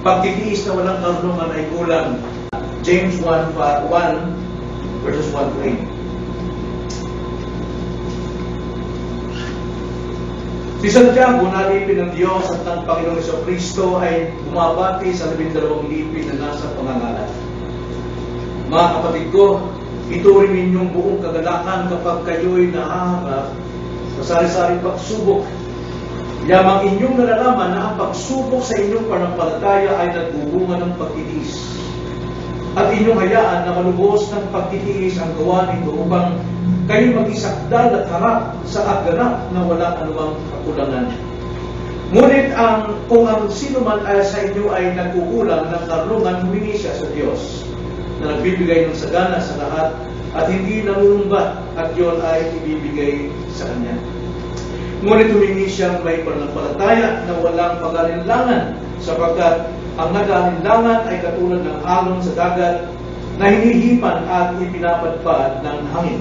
pagtitiis na walang karunungan ay kulang. James 1 verses 1 to 8. Si Santiago, nalipin ng Diyos at ng Panginoong Jesucristo, ay bumabati sa 12 lipin na nasa pangangalan. Mga kapatid ko, ituring ninyong buong kagalakan kapag kayo'y nahaharap sa sari-saring pagsubok. Yamang inyong nalalaman na ang pagsubok sa inyong pananampalataya ay nagbubunga ng pagtitiis. At inyong hayaan na malubos ng pagtitiis ang gawa nito upang kayo mag-isakdal at harap sa agganap na walang anumang kakulangan. Ngunit kung ang sino man sa inyo ay nagkukulang ng karunungan, humingi siya sa Diyos na nagbibigay ng sagana sa lahat at hindi nangunumbat, at yun ay ibibigay sa Kanya. Ngunit humingi siyang may pananampalataya na walang pag-alinlangan, sapagkat ang nag-alinlangan ay katulad ng alon sa dagat na hinihipan at ipinapadpad ng hangin.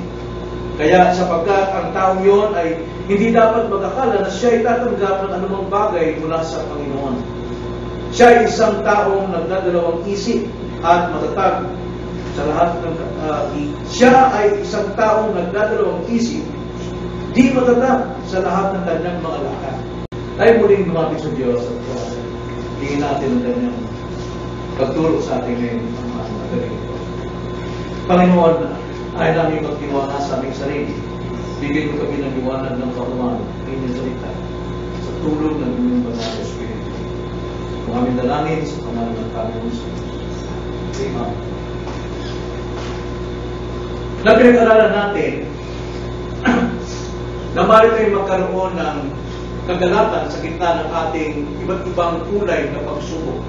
Kaya sapagkat ang taong yon ay hindi dapat magakala na siya ay tatanggap ng anumang bagay mula sa Panginoon. Siya ay isang taong nagdadalawang isip at matatag sa lahat ng siya ay isang taong nagdadalawang isip, di matatag sa lahat ng kanyang mga lakad. Tayo muling lumapit sa Diyos at hingin natin ang kanyang pagtulong sa ating ngayon ang mga magaling ito. Panginoon, ay namin magtiwala sa aming sarili. Bigyan mo kami ng liwanag ng karuman ng inyong salita sa tulong ng inyong banal na Espiritu. Kung aming dalangin sa pangalan ng Panginoon Jesus. Amen. Na pinag-aralan natin na maaari tayong magkaroon ng kagalakan sa gitna ng ating iba't ibang kulay na pagsubok.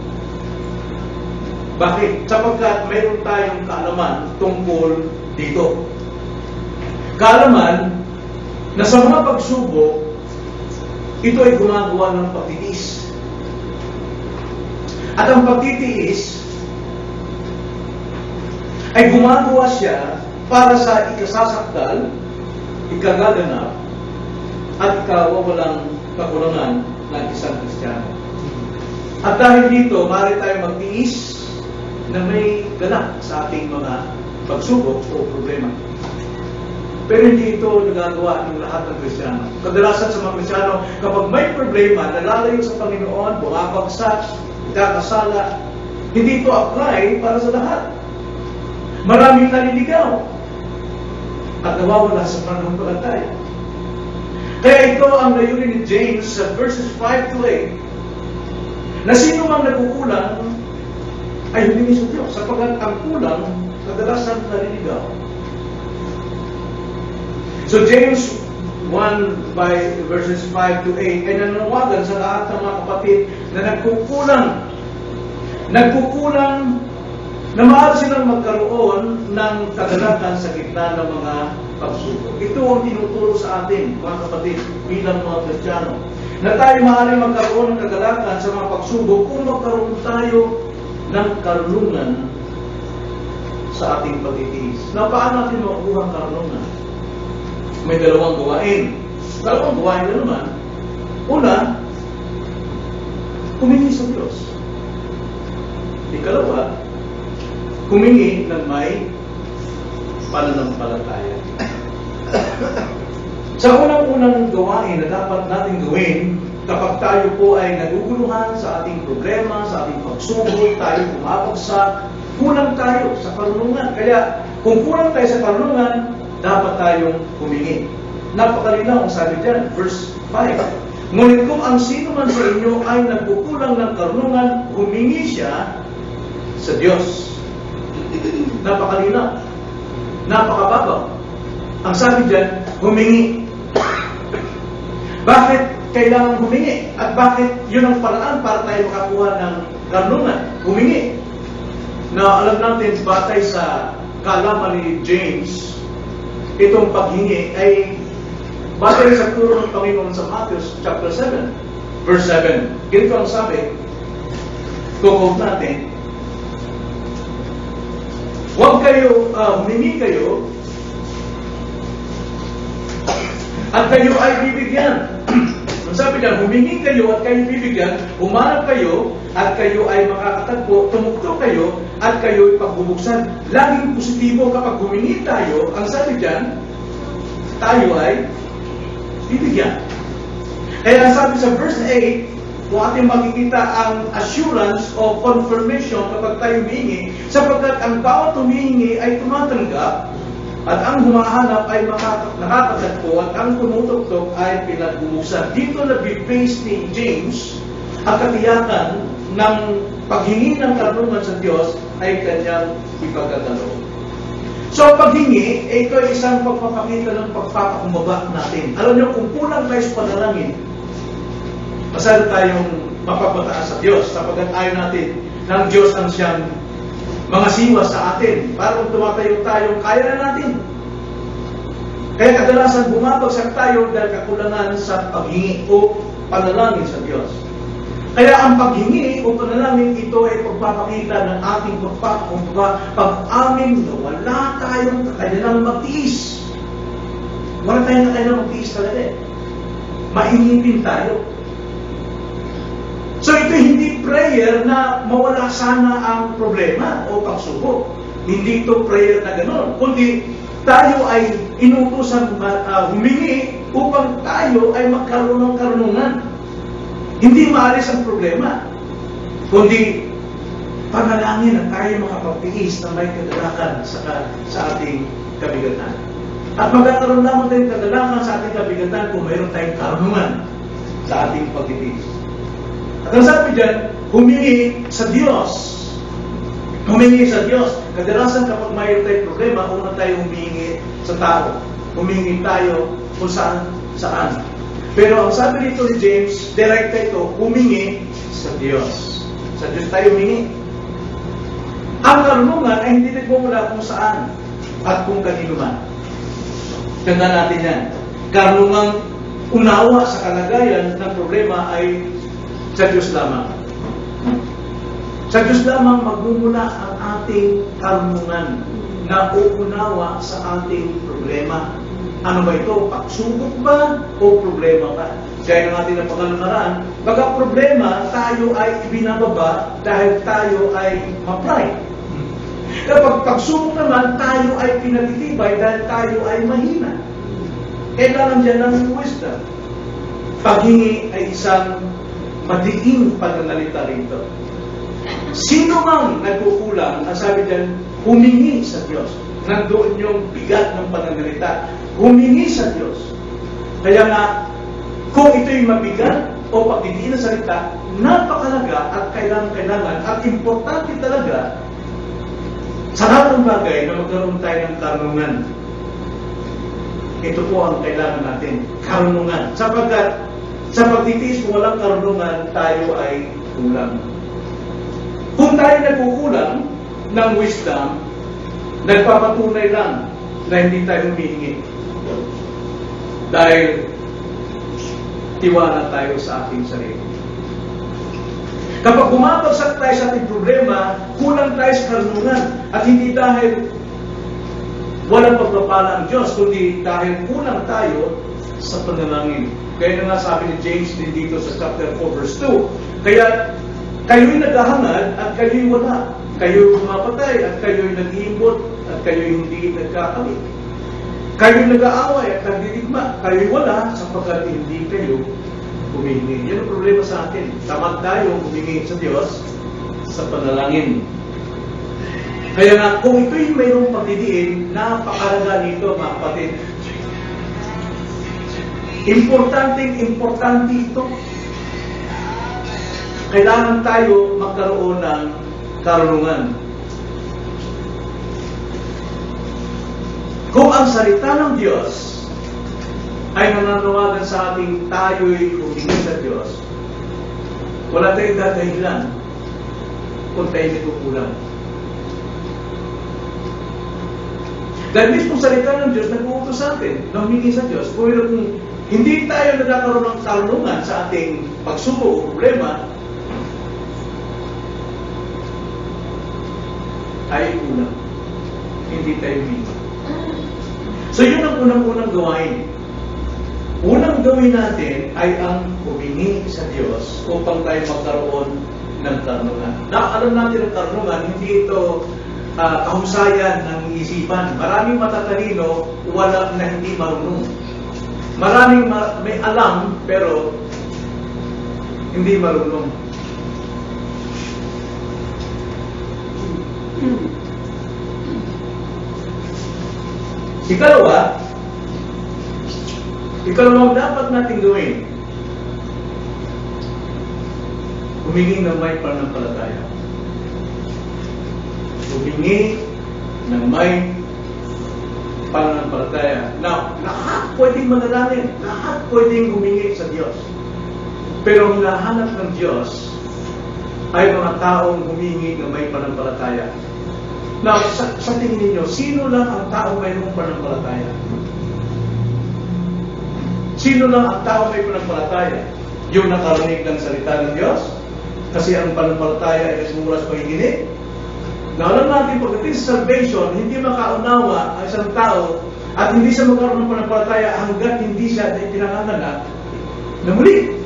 Bakit? Sapagkat mayroon tayong kaalaman tungkol dito. Kaalaman na sa mga pagsubok, ito ay gumagawa ng pagtitiis. At ang pagtitiis ay gumagawa siya para sa ikasasakdal, ikagaganap, at ikawawalang kakulangan ng isang Kristiyano. At dahil dito, maaari tayo magtiis na may ganap sa ating mga pagsubok o problema. Pero hindi ito nagagawa ng lahat ng Kristiyano. Kadalasan sa mga Kristiyano, kapag may problema, nalalayo sa Panginoon, bumabagsak, ikakasala, hindi ito apply para sa lahat. Maraming naliligaw at nawawala sa pananampalataya. Kaya ito ang layunin ni James sa verses 5 to 8, na sino mang nagkukulang ay humingi sa Diyos, sapagkat ang kulang kadalasan naliligaw. So James 1 by verses 5 to 8 ay nananawagan sa lahat ng mga kapatid na nagkukulang na maaari silang magkaroon ng kagalakan sa gitna ng mga pagsubok. Ito ang tinuturo sa atin, mga kapatid, bilang mga Kristiyano, na tayo maaari magkaroon ng kagalakan sa mga pagsubok kung magkaroon tayo ng karunungan sa ating pagtitiis. Na paano natin makukuha ang karunungan? May dalawang gawain. Dalawang gawain na naman. Una, humingi sa Diyos. Ikalawa, humingi ng may pananampalataya. Sa unang-unang gawain na dapat natin gawin, kapag tayo po ay naguguluhan sa ating problema, sa ating pagsubok, tayo bumabagsak, kulang tayo sa karunungan. Kaya, kung kulang tayo sa karunungan, dapat tayong humingi. Napakalinaw ang sabi dyan, verse 5. Ngunit kung ang sino man sa inyo ay nagkukulang ng karunungan, humingi siya sa Diyos. Napakalinaw. Napakababaw. Ang sabi dyan, humingi. Bakit kailangan humingi? At bakit yun ang paraan para tayo makakuha ng karunungan? Humingi. Na alam natin, batay sa kaalaman ni James, itong paghingi ay batay sa turo ng Panginoon sa Matthew chapter 7, verse 7. Ganito ang sabi, kukog natin, huwag kayo, humingi kayo, at kayo ay bibigyan. Ang sabi niya, humingi kayo at kayo bibigyan, humanap kayo, at kayo ay makakatagpo, tumugtog kayo at kayo ay pagbubuksan. Laging positibo kapag humingi tayo, ang sabi dyan, tayo ay bibigyan. Kaya sabi sa verse 8, kung ating makikita ang assurance o confirmation kapag tayo humingi, sapagkat ang bawat humingi ay tumatanggap, at ang humahanap ay nakakatagpo, at ang tumutugtog ay pinagbubuksan. Dito na-base ni James ang katiyakan ng paghingi ng karunungan sa Diyos ay kanyang ipagkakaloob. So, paghingi, ito ay isang pagpapakita ng pagpapakumbaba natin. Alam niyo, kung kulang tayo sa panalangin, masyado tayong mapapataas sa Diyos, sapagkat ayaw natin ng Diyos ang siyang mga siwa sa atin. Para kung tumatayo tayo, kaya na natin. Kaya kadalasan bumabagsak tayo dahil kakulangan sa paghingi o panalangin sa Diyos. Kaya ang paghingi o panalangin, ito ay pagpapakita ng ating pagpapakumbaba, pag-amin na wala tayong kakayalang magtiis. Wala tayong kakayalang magtiis talaga eh. Mainipin tayo. So ito hindi prayer na mawala sana ang problema o pagsubok. Hindi ito prayer na gano'n. Kundi tayo ay inutusan humingi upang tayo ay magkaroon ng karunungan. Hindi maalis ang problema. Kundi panalangin na tayo makapagtiis na may kadalakan sa ating kabigatan. At magkakaroon naman tayong kadalakan sa ating kabigatan kung mayroon tayong karunungan sa ating pagtitiis. At ang sabi dyan, humingi sa Diyos. Humingi sa Diyos. Kadalasan kapag mayroon tayong problema, una tayo humingi sa tao. Humingi tayo kung saan. Pero ang sabi dito ni James, direkta ito, humingi sa Diyos. Sa Diyos tayo humingi. Ang karunungan ay hindi nagmumula kung saan at kung kanino man. Tandaan natin yan. Karunungang unawa sa kalagayan ng problema ay sa Diyos lamang. Sa Diyos lamang magmumula ang ating karunungan na uunawa sa ating problema. Ano ba ito? Pagsubok ba o problema ba? Gaya ng ating napakalangaraan, pagka problema, tayo ay ibinababa dahil tayo ay ma-pride. Kapag pagsubok naman, tayo ay pinagtitibay dahil tayo ay mahina. Kailangan dyan ng wisdom. Paghingi ay isang madiing pananalita rito. Sino mang nagkukulang, ang sabi dyan, humingi sa Diyos. Nandoon yung bigat ng pananalita. Humingi sa Diyos. Kaya nga, kung ito'y mabigat o pagdidiin na salita, napakalaga at kailangan at importante talaga sa lahat ng bagay na magkaroon tayo ng karunungan. Ito po ang kailangan natin, karunungan. Sapagkat sa pagtitiis kung walang karunungan, tayo ay kulang. Kung tayo nagkukulang ng wisdom, nagpapatunay lang na hindi tayo humihingi. Dahil tiwala tayo sa ating sarili. Kapag bumabagsak tayo sa ating problema, kulang tayo sa karunungan. At hindi dahil walang pagpapala ang Diyos, kundi dahil kulang tayo sa panalangin. Kaya na nga sabi ni James din dito sa chapter 4 verse 2, kaya kayo'y naghahangad at kayo'y wala. Kayo'y pumapatay at kayo'y nag-iimbot at kayo'y hindi nagkakamit. Kayo'y nag-aaway at nagdidigma. Kayo'y wala sapagkat hindi kayo humingi. Yan ang problema sa atin. Tamad tayo humingi sa Diyos sa panalangin. Kaya nga, kung ito'y mayroong pagdidiin, napakalaga nito, mga kapatid. Importante ito. Kailangan tayo magkaroon ng karunungan. Kung ang salita ng Diyos ay nananawagan sa ating tayo'y humingi sa Diyos, wala tayong dadahilan kung tayo'y nagkukulang. Dahil mismo salita ng Diyos nag-uutos sa atin na humingi sa Diyos. Kung hindi tayo nagkakaroon ng karunungan sa ating pagsubok o problema, tayo kulang. Hindi tayo humingi. So yun ang unang-unang gawain. Unang gawin natin ay ang humingi sa Diyos upang tayo magkaroon ng karunungan. Alam natin ang karunungan, hindi ito kahusayan ng isipan. Maraming matatalino, wala na hindi marunong. Maraming may alam, pero hindi marunong. Ikalawang dapat natin gawin, humingi ng may pananampalataya. Humingi ng may pananampalataya. Now, lahat pwedeng manalangin, lahat pwedeng humingi sa Diyos. Pero ang hinahanap ng Diyos ay mga taong humingi ng may pananampalataya. Now, sa tingin ninyo, sino lang ang taong mayroong pananampalataya? Sino lang ang taong may pananampalataya? Yung nakarinig ng salita ng Diyos? Kasi ang pananampalataya ay nagmumula sa pakikinig. Na alam natin, pagdating sa salvation, hindi makaunawa ang isang tao at hindi siya magkaroon ng pananampalataya hanggat hindi siya pinanganganak na muli.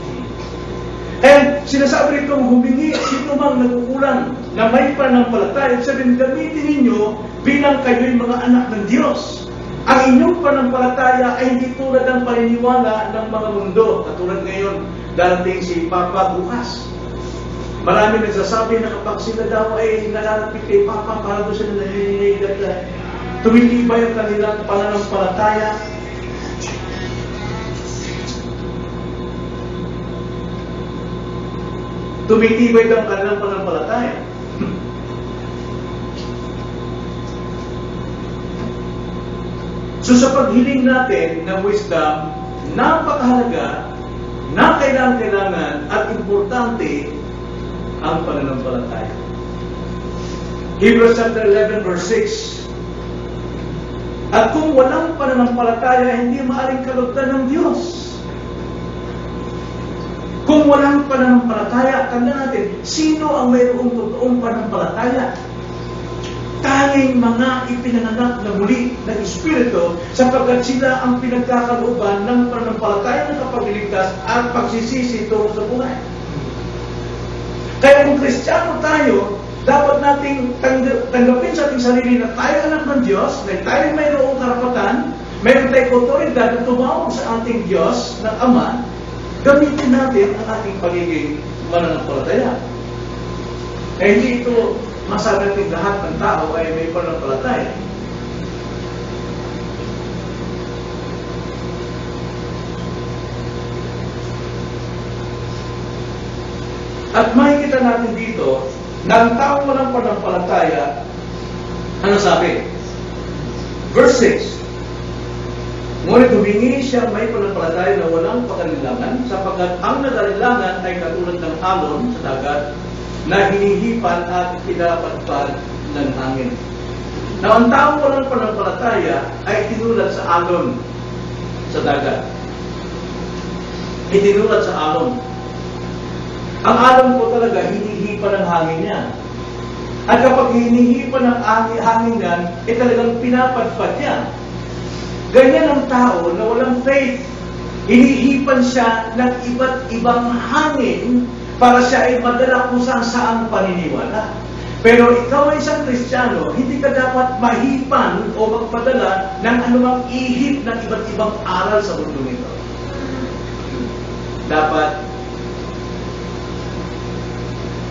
And sinasabi rito, humingi sino mang nagkukulang na may pananampalataya. Sabihin, gamitin ninyo bilang kayo'y mga anak ng Diyos. Ang inyong pananampalataya ay hindi tulad ng paniniwala ng mga mundo. Katulad ngayon, darating si Papa bukas. Marami nagsasabi na kapag sila daw ay nalalapit kay Papa, para doon sila naninig at tumitibay ang kanilang pananampalataya. Tumitibay ang kanilang pananampalataya. So sa paghiling natin ng wisdom, napakahalaga, na kailangan at importante ang pananampalataya. Hebrews chapter 11 verse 6. At kung walang pananampalataya, hindi maaaring kalugdan ng Diyos. Kung walang pananampalataya, tanda natin, sino ang mayroong totoong pananampalataya? Tanging mga ipinanganak na muli ng Espiritu, sapagkat sila ang pinagkakalooban ng pananampalataya ng kapagliligtas at pagsisisi tungo sa buhay. Kaya kung Kristiyano tayo, dapat nating tanggapin sa ating sarili na tayo anak ng Diyos, na tayo mayroong karapatan, mayroon tayong otoridad na tumawag sa ating Diyos ng Ama, gamitin natin ang ating pagiging mananampalataya. Kaya hindi ito masabi natin lahat ng tao ay may pananampalataya. At makikita natin dito na ang taong walang pananampalataya, ano sabi? Verse 6. Ngunit humingi siya may pananampalataya na walang pag-alilangan, sapagkat ang nag-alilangan ay katulad ng alon sa dagat na hinihipan at pinapadpad ng hangin. Na ang taong walang pananampalataya ay tinulad sa alon sa dagat. Itinulad sa alon. Ang alon po talaga, hinihipan ng hangin niya. At kapag hinihipan ng hangin niyan, talagang pinapadpad niya. Ganyan ang tao na walang faith. Hinihipan siya ng iba't ibang hangin para siya ay madala kung saan paniniwala. Pero ikaw ay isang Kristiyano, hindi ka dapat mahipan o magpadala ng anumang ihip ng iba't ibang aral sa mundo nito. Dapat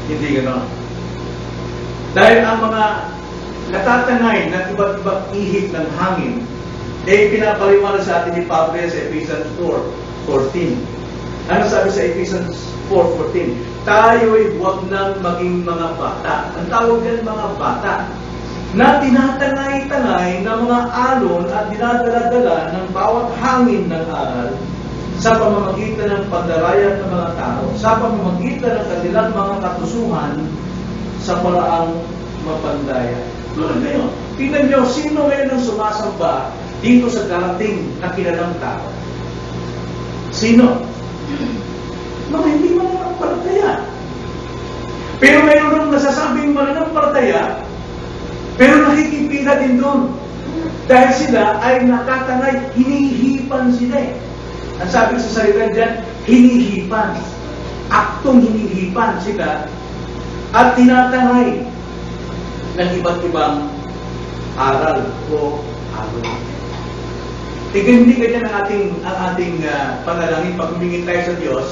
hindi gano'n. Dahil ang mga natatangay ng iba't ibang ihip ng hangin, pinapaliwanag sa atin ni Pablo sa Ephesians 4:14. Ano sabi sa Ephesians 4:14? Tayo'y huwag nang maging mga bata. Ang tawag yan mga bata, na tinatangay-tangay ng mga alon at dinadala-dala ng bawat hangin ng aral sa pamamagitan ng pagdarayan ng mga tao, sa pamamagitan ng kanilang mga katusuhan sa paraang mapandaya. Tulad ngayon, tingnan nyo, sino ngayon ang sumasamba dito sa darating na kilalang tao? Sino? Mga hindi mananampalataya. Pero mayroon nang nasasabing mananampalataya, pero nakikipila din doon. Dahil sila ay nakatangay, hinihipan sila eh. Ang sabi sa salita dyan, hinihipan. Aktong hinihipan sila at tinatangay ng iba't ibang aral o aral. Hindi ganyan ang ating panalangin pag humingi tayo sa Diyos,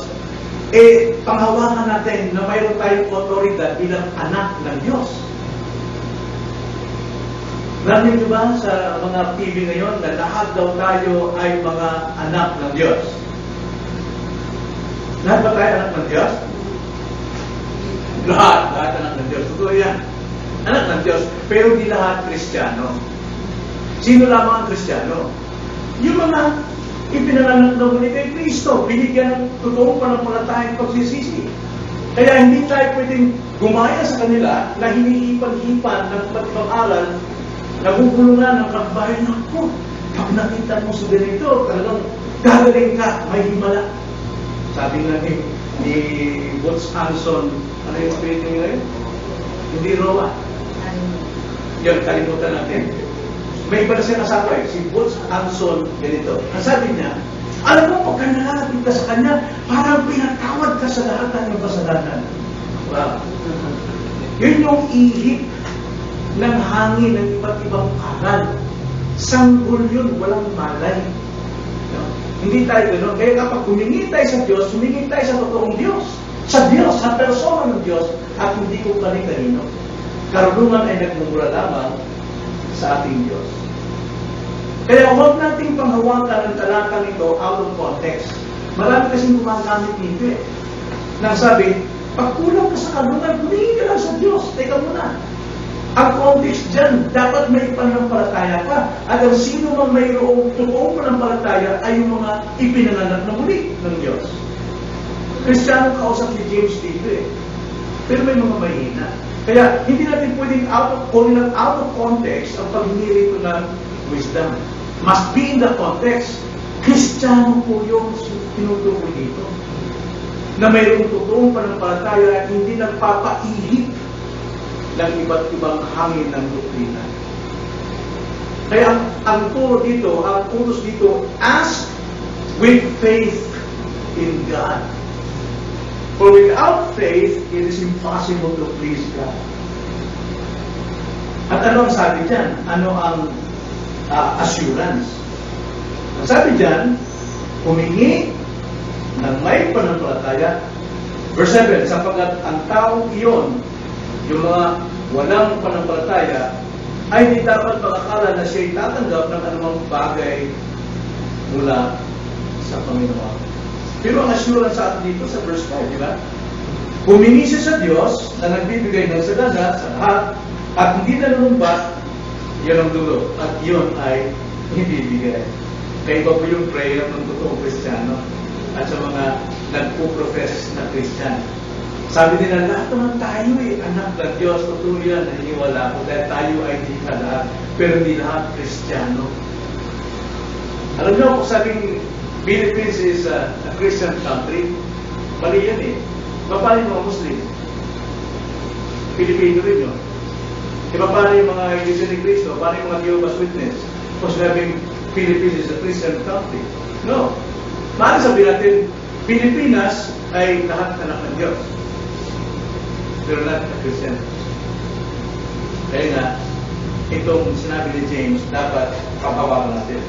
panghawakan natin na mayroon tayong otoridad bilang anak ng Diyos. Narinig niyo ba sa mga TV ngayon na lahat daw tayo ay mga anak ng Diyos? Lahat ba tayo anak ng Diyos? Lahat anak ng Diyos. Totoo yan. Anak ng Diyos, pero di lahat Kristiyano. Sino lamang ang Kristiyano? Yung mga ipinanganak na muli kay Kristo, binigyan ng totoong pananampalatayang pagsisisi. Kaya hindi tayo pwedeng gumaya sa kanila na hinihipan-hipan ng iba't ibang aral, nagugulungan ng kabayan. Ako, pag nakita mo sa ganito, talagang gagaling ka, may himala. Sabi nga ni Boots Hanson, ano yung spelling ngayon? Hindi Roa. Yan, kalimutan natin. May iba na siya nasabi, si Boots Hanson, ganito. Ang sabi niya, alam mo, pagka nalalapit ka sa kanya, parang pinatawad ka sa lahat ng iyong kasalanan. Wow. Yun yung ihip ng hangin ng iba't ibang aral. Sanggol yun, walang malay. No? Hindi tayo gano'n. Kaya kapag humingi tayo sa Diyos, humingi tayo sa totoong Diyos. Sa Diyos, sa persona ng Diyos, at hindi ko kani-kanino. Karunungan ay nagmumura lamang sa ating Diyos. Kaya huwag nating panghawakan ang talatang ito out of context. Marami kasing gumagamit nito nang sabi, pag kulang ka sa karunungan, humingi ka lang sa Diyos. Teka muna. Ang context dyan, dapat may pananampalataya ka. At ang sino man mayroong totoong pananampalataya ay yung mga ipinanganak na muli ng Diyos. Kristiyano kausap ni James dito Pero may mga mahina. Kaya hindi natin pwedeng out of context ang paghingi rito ng wisdom. Must be in the context. Kristiyano po yung tinutukoy dito. Na mayroong totoong pananampalataya at hindi nagpapaihip ng iba't ibang hangin ng doktrina. Kaya ang turo dito, ang utos dito, ask with faith in God. For without faith, it is impossible to please God. At ano ang sabi dyan? Ano ang assurance? Ang sabi dyan, humingi ng may pananampalataya. Verse 7, sapagkat ang taong iyon, yung mga walang pananampalataya, ay hindi dapat makakala na siya'y tatanggap ng anumang bagay mula sa Panginoon. Pero ang assurance sa atin dito sa verse 5, di ba? Humingi siya sa Diyos na nagbibigay ng sagana sa lahat at hindi nalulumbat, yun ang dulo. At yun ay ibibigay. Kaya iba po yung prayer ng totoong Kristiyano at sa mga nagpo-profess na Kristiyano. Sabi nila, lahat naman tayo anak ng Diyos, totoo yan, naniniwala ko, dahil tayo ay hindi ka lahat, pero hindi lahat Kristiyano. Alam niyo, kung sabing Philippines is a Christian country, mali yan Paano yung mga Muslim? Pilipino rin yun. Paano yung mga Iglesia ni Cristo? Paano yung mga Jehovah's Witness? Kung sabing Philippines is a Christian country. No. Paano sabihin natin, Pilipinas ay lahat anak ng Diyos. Pero not a Christian. Kaya nga, itong sinabi ni James, dapat paghawakan natin.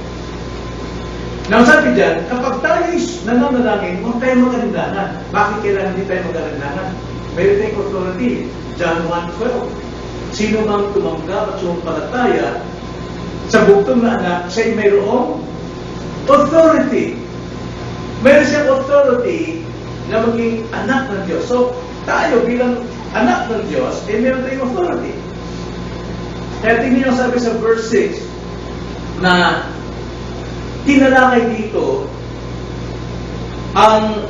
Nang sabi dyan, kapag tayo nananalangin, huwag tayo magalindahan. Bakit kailangan hindi tayo magalindahan? Meron tayong authority. John 1:12. Sino mang tumanggap at sumampalataya sa buktong na anak, siya'y mayroong authority. Meron siyang authority na maging anak ng Diyos. So, tayo bilang anak ng Diyos, meron tayong authority. Kaya tingnan niyo sabi sa verse 6 na tinalakay dito ang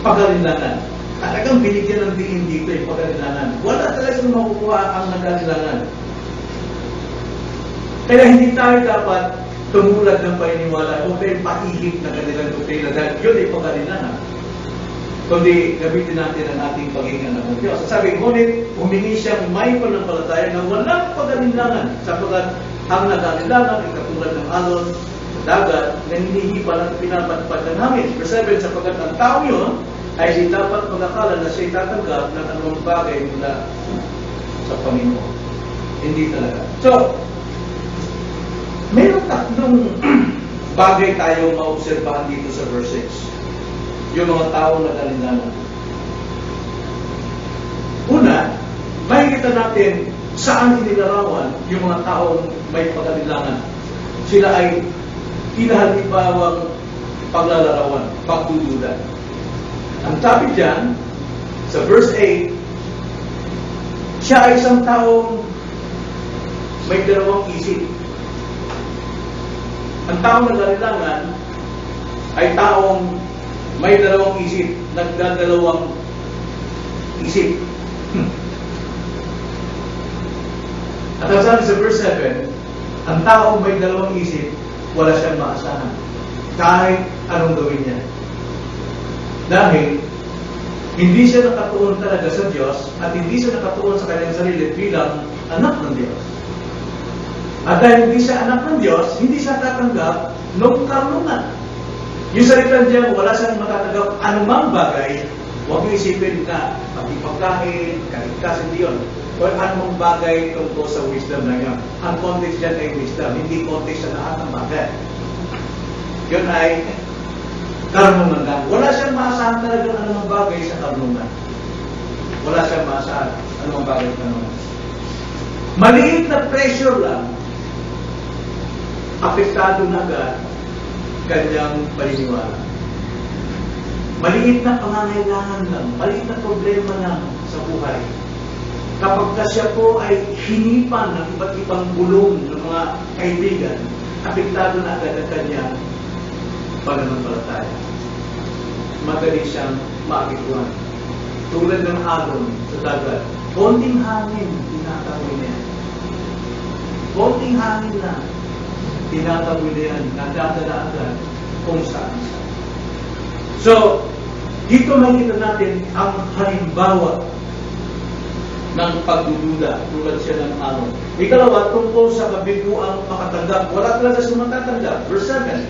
pag-alinlangan. Talagang binigyan ng diin dito yung pag-alinlangan. Wala talagang makukuha ang nag-alinlangan. Kaya hindi tayo dapat tumulad ng paniniwala o tayo paihip na kanilang doktrina dahil yun ay pag-alinlangan. Kundi gamitin natin ang ating pagiging anak ng Diyos. Sabi, ngunit humingi siyang may pananampalataya na walang pag-alinlangan sapagkat ang nag-alinlangan ay katulad ng alon dagat na hinihipan at pinapatpad ng hangin. Verse 7, sapagkat ang tao yun ay di dapat mag-akala na siya tatanggap ng anumang bagay mula sa Panginoon. Hindi talaga. So, mayroong tatlong bagay tayong maobserbahan dito sa verse 6. Yung mga taong nag-alinlangan. Una, makikita natin saan inilarawan yung mga taong may pag-alinlangan. Sila ay hinahalimbawang paglalarawan, pagdududa. Ang sabi diyan, sa verse 8, siya ay isang taong may dalawang isip. Ang taong nag-alinlangan ay taong may dalawang isip, nagdadalawang isip. At ang sabi sa verse 7, ang taong may dalawang isip, wala siyang maasahan. Kahit anong gawin niya. Dahil, hindi siya nakatuon talaga sa Diyos at hindi siya nakatuon sa kanyang sarili bilang anak ng Diyos. At dahil hindi siya anak ng Diyos, hindi siya tatanggap ng karunungan. Yung salita diyan, wala siyang matatanggap anumang bagay. Huwag niyo isipin na pagpagkain, kaligtas, hindi yun. O anumang bagay tungkol sa wisdom na yun. Ang context dyan ay wisdom, hindi context sa lahat ng bagay. Yun ay karunungan lang. Wala siyang maasahan talaga anumang bagay sa karunungan. Wala siyang maasahan anumang bagay sa karunungan. Maliit na pressure lang, apektado na agad kanyang paniniwala. Maliit na pangangailangan lang, maliit na problema lang sa buhay. Kapag siya po ay hinipan ng iba't ibang bulong ng mga kaibigan, apektado na agad ang kanyang pananampalataya. Madali siyang maapektuhan. Tulad ng alon sa dagat, konting hangin, tinataboy niya. Konting hangin lang, tinataboy niya, nadadala agad kung saan. So, dito makikita natin ang halimbawa ng pagdududa, tulad siya ng alon. Ikalawa, tungkol sa kabiguang makatanggap. Wala talaga siya matatanggap. Verse 7.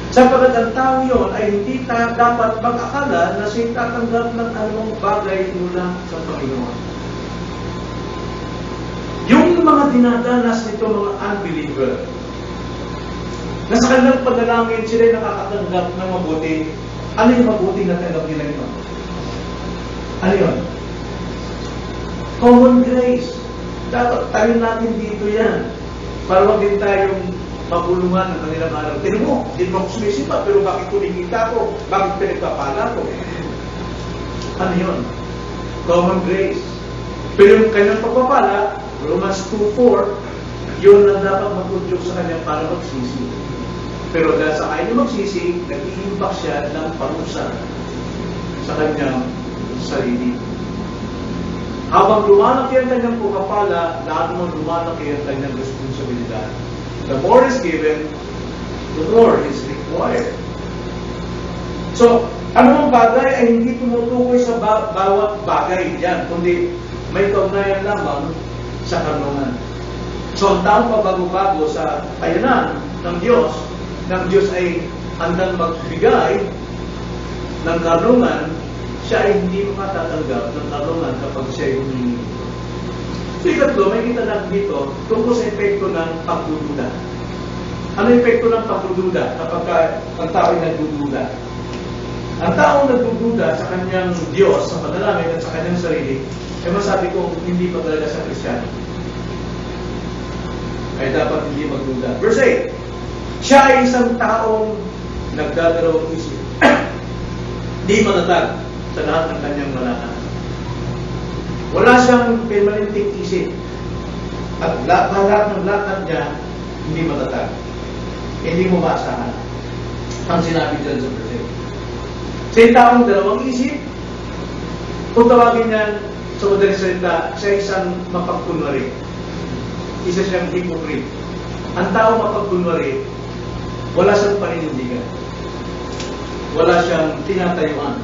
Sapagkat ang tao yun ay hindi dapat mag-akala na siya tatanggap ng anumang bagay mula sa Panginoon. Yung mga dinadanas nito mga unbeliever, na sa kanilang panalangin sila ay nakakatanggap ng mabuti. Ano yung mabuti na tanggap nila ito? Ano yun? Common grace. Dapat tayo natin dito yan. Para wag din tayong mabulungan ng kanilang araw. Tinan mo, hindi mo ako sumisipa, pero bakit kumikita ko? Bakit pinagpapala ko? Ano yun? Common grace. Pero yung kanyang pagpapala, Romans 2:4, yun lang dapat mag-udyok sa kanya para magsisi. Pero dahil sa ayaw magsisi, nag-iimbak siya ng parusa sa kanyang sarili. Habang lumalaki ang kanyang pagpapala, lalo mo lumalaki ang kanyang responsibilidad. The more is given, the more is required. So, anumang bagay ay hindi tumutukoy sa bawat bagay diyan, kundi may kaugnayan lamang sa karunungan. So, ang taong pabago-bago sa payanan ng Diyos ay handang magbigay ng karunungan, siya ay hindi makatatanggap ng karunungan kapag siya ay humingi. So, ikatlo, may kita natin dito tungkol sa epekto ng pagdududa. Ano yung epekto ng pagdududa kapag ang tao ay nagdududa? Ang tao nagdududa sa kanyang Diyos, sa panalangin at sa kanyang sarili, ay masabi kong hindi pa talaga sa Kristiyano. Ay dapat hindi magduda. Verse 8, siya ay isang taong nagdadalawang isip. Di matatag sa lahat ng kanyang malakasan. Wala siyang permanenteng isip. At lahat ng lakad niya, hindi matatag. Hindi mo maasahan. Ang sinabi dyan sa verse 8. Sa taong dalawang isip, kung tawagin niyan sa madaling salita, siya isang mapagkunwari. Isa siyang hypocrite. Ang tao mapagkunwari, wala siyang paninindigan. Wala siyang tinatayuan.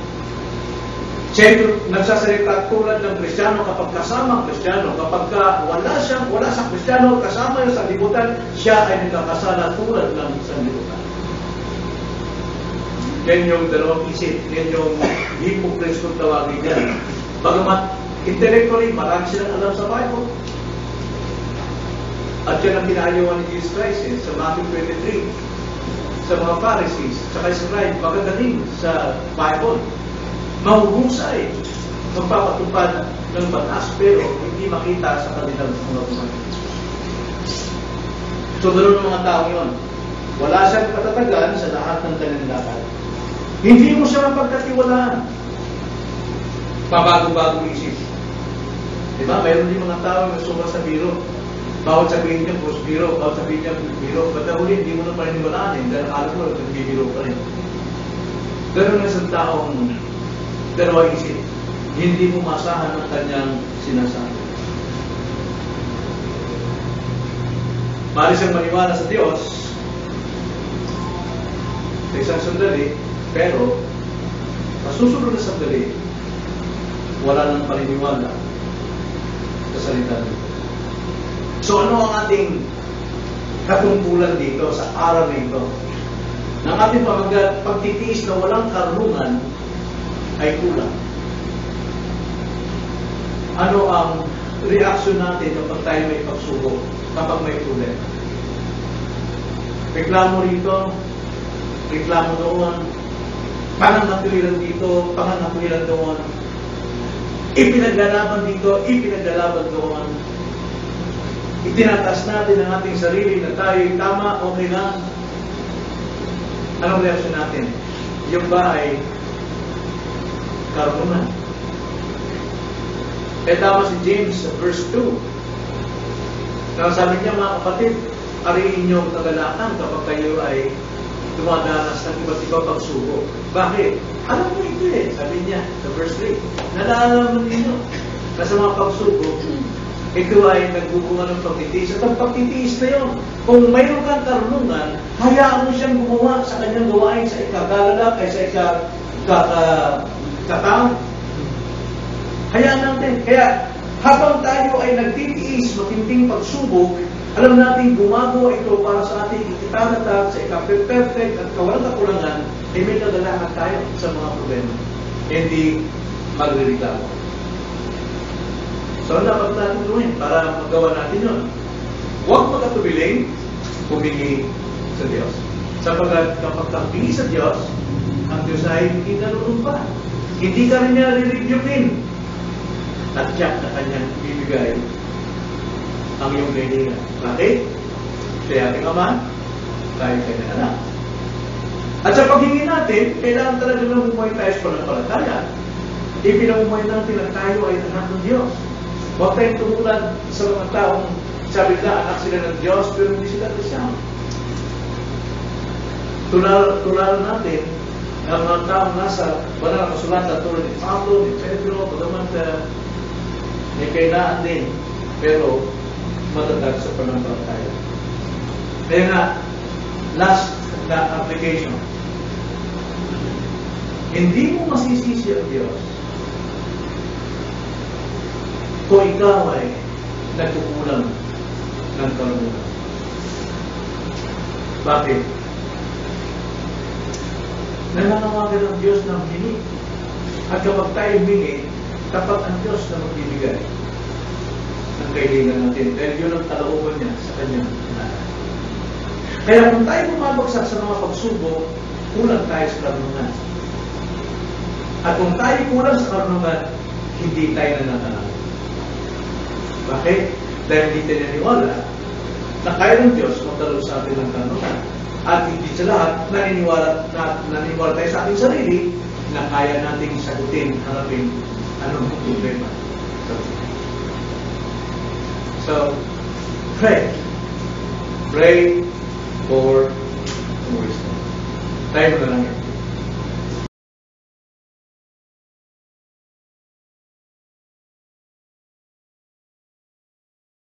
Siya nagsasalita tulad ng Kristiyano kapag kasama ang Kristiyano. Kapag wala sa Kristiyano, kasama yung sanlibutan, siya ay nagkakasala tulad ng sanlibutan. Yan yung dalawang isip. Yan yung hypocrites kung tawagin yan. Bagamat intellectually, marami silang alam sa Bible. At yan ang pinaayawan ni Jesus Christ sa Matthew 23. Sa mga Pharisees, sa scribe, magagaling sa Bible. Mahuhusay, magpapatupad ng batas, pero hindi makita sa kanilang mga buhay. So, ganoon ang mga tao yun. Wala siyang katatagan sa lahat ng kanilang lakad. Hindi mo siya mapagkatiwalaan. Pabago-bago isip. Diba? Mayroon din mga tao na sobrang sa biro. Bawat sabihin niya, post biro. Bawat sabihin niya, biro. Ba't na huli, hindi mo na paniniwalaan eh. Dahil alam mo, nagbibiro pa rin. Ganoon na isang taong dalawa isip. Hindi mo masahan ang kanyang sinasabi. Maaari siyang maniwala sa Diyos sa isang sandali, pero masusunod na sandali, wala nang paniniwala sa salita nito. So ano ang ating katungkulan dito sa araw na ito? Ng ating pagtitiis na walang karunungan ay kulang. Ano ang reaksyon natin kapag tayo may pagsubok, kapag may problema? Reklamo rito, reklamo doon, pangangatwiran dito, pangangatwiran doon, ipinaglalaban dito, ipinaglalaban doon. Itinatas natin ang ating sarili na tayo'y tama, okay lang. Anong reaksyon natin? Yung ba ay karunungan? Eh tama si James sa verse 2. Sabi niya, mga kapatid, ariin niyong kagalakan kapag kayo ay dumadanas ng iba't ibang pagsubok. Bakit? Alam mo ito eh, sabi niya sa verse 3. Nalalaman ninyo na sa mga pagsubok, ito ay nagbubunga ng pagtitiis. At ang pagtitiis na yun, kung mayroon kang karunungan, hayaan mo siyang gumawa sa kanyang gawain sa ikagalala kaysa ikakatang. Hayaan natin. Kaya habang tayo ay nagtitiis, matinding pagsubok, alam natin gumagawa ito para sa ating ikitatag sa ika-perfect at kawalang kakulangan, ay may kagalakan tayo sa mga problema. Hindi magre-reklamo. So, ano dapat natin gawin para magawa natin yun? Huwag magkatubiling, humingi sa Diyos. Sapagkat kapag humingi sa Diyos, ang Diyos ay hindi nalulumpa. Hindi ka rin niya re-rebukin. At siya na kanyang bibigay ang iyong kailangan. Bakit? Siya ating ama, tayo kanyang anak. At sa paghingi natin, kailangan talaga na bumuhay tayo sa pananampalataya. Ipinamumuhay natin na tayo ay anak ng Diyos. Huwag tayong tumulad sa mga taong sabi na anak sila ng Diyos, pero hindi sila Kristiyan. Tulad natin, ang mga taong nasa banal na kasulatan tulad ni Pablo, ni Pedro, pagaman may kailangan din, pero matatag sa pananampalataya. Kaya nga, last na application. Hindi mo masisisi ang Diyos kung ikaw ay nagkukulang ng karunungan. Bakit? Nananawagan ng Diyos ng hinig. At kapag tayo humingi, tapat ang Diyos na magbibigay ng kailangan natin. Dahil yun ang kalooban niya sa kanyang anak. Kaya kung tayo bumabagsak sa mga pagsubok, kulang tayo sa karunungan. At kung tayo kulang sa karunungan, hindi tayo nananalo. Bakit? Dahil hindi tayo naniwala na kaya ng Diyos magdalo sa atin ng karunungan. At hindi sa lahat, naniniwala tayo sa ating sarili na kaya nating sagutin, harapin anong problema. So, pray. Pray for wisdom. Tayo na lang yan.